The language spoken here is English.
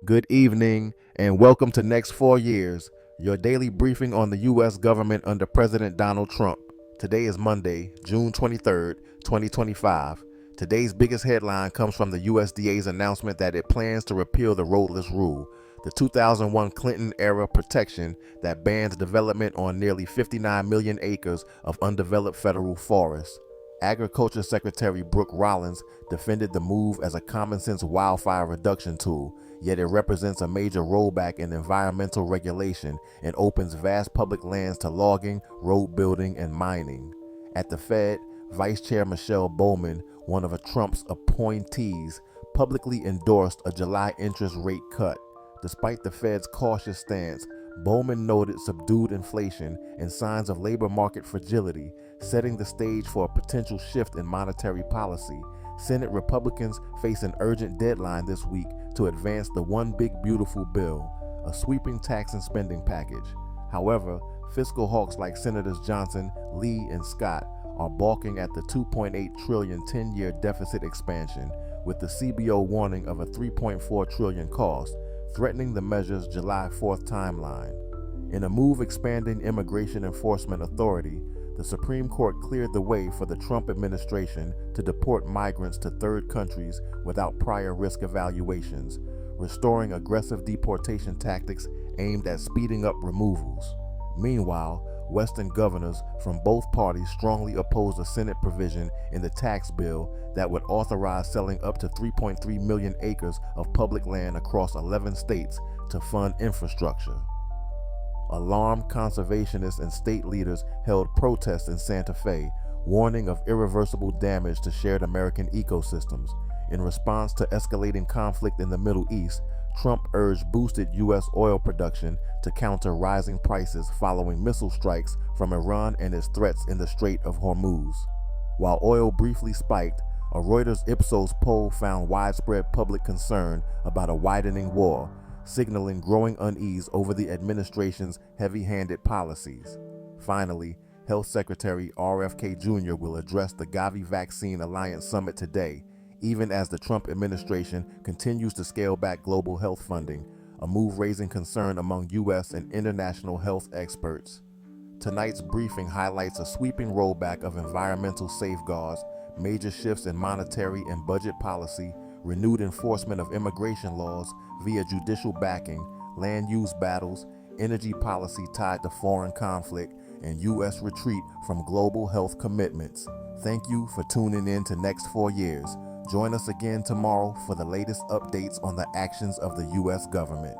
Good evening, and welcome to Next 4 Years, your daily briefing on the U.S. government under President Donald Trump. Today is Monday, June 23rd, 2025. Today's biggest headline comes from the USDA's announcement that it plans to repeal the roadless rule, the 2001 Clinton-era protection that bans development on nearly 59 million acres of undeveloped federal forests. Agriculture Secretary Brooke Rollins defended the move as a common-sense wildfire reduction tool, yet it represents a major rollback in environmental regulation and opens vast public lands to logging, road building, and mining. At the Fed, Vice Chair Michelle Bowman, one of Trump's appointees, publicly endorsed a July interest rate cut. Despite the Fed's cautious stance, Bowman noted subdued inflation and signs of labor market fragility, setting the stage for a potential shift in monetary policy. Senate Republicans face an urgent deadline this week to advance the One Big Beautiful Bill, a sweeping tax and spending package. However, fiscal hawks like Senators Johnson, Lee, and Scott are balking at the $2.8 trillion 10-year deficit expansion, with the CBO warning of a $3.4 trillion cost, threatening the measure's July 4th timeline. In a move expanding immigration enforcement authority, the Supreme Court cleared the way for the Trump administration to deport migrants to third countries without prior risk evaluations, restoring aggressive deportation tactics aimed at speeding up removals. Meanwhile, Western governors from both parties strongly opposed a Senate provision in the tax bill that would authorize selling up to 3.3 million acres of public land across 11 states to fund infrastructure. Alarmed conservationists and state leaders held protests in Santa Fe, warning of irreversible damage to shared American ecosystems. In response to escalating conflict in the Middle East, Trump urged boosted U.S. oil production to counter rising prices following missile strikes from Iran and its threats in the Strait of Hormuz. While oil briefly spiked, a Reuters Ipsos poll found widespread public concern about a widening war, signaling growing unease over the administration's heavy-handed policies. Finally, Health Secretary RFK Jr. will address the Gavi Vaccine Alliance Summit today, even as the Trump administration continues to scale back global health funding, a move raising concern among U.S. and international health experts. Tonight's briefing highlights a sweeping rollback of environmental safeguards, major shifts in monetary and budget policy, renewed enforcement of immigration laws via judicial backing, land use battles, energy policy tied to foreign conflict, and U.S. retreat from global health commitments. Thank you for tuning in to Next 4 Years. Join us again tomorrow for the latest updates on the actions of the U.S. government.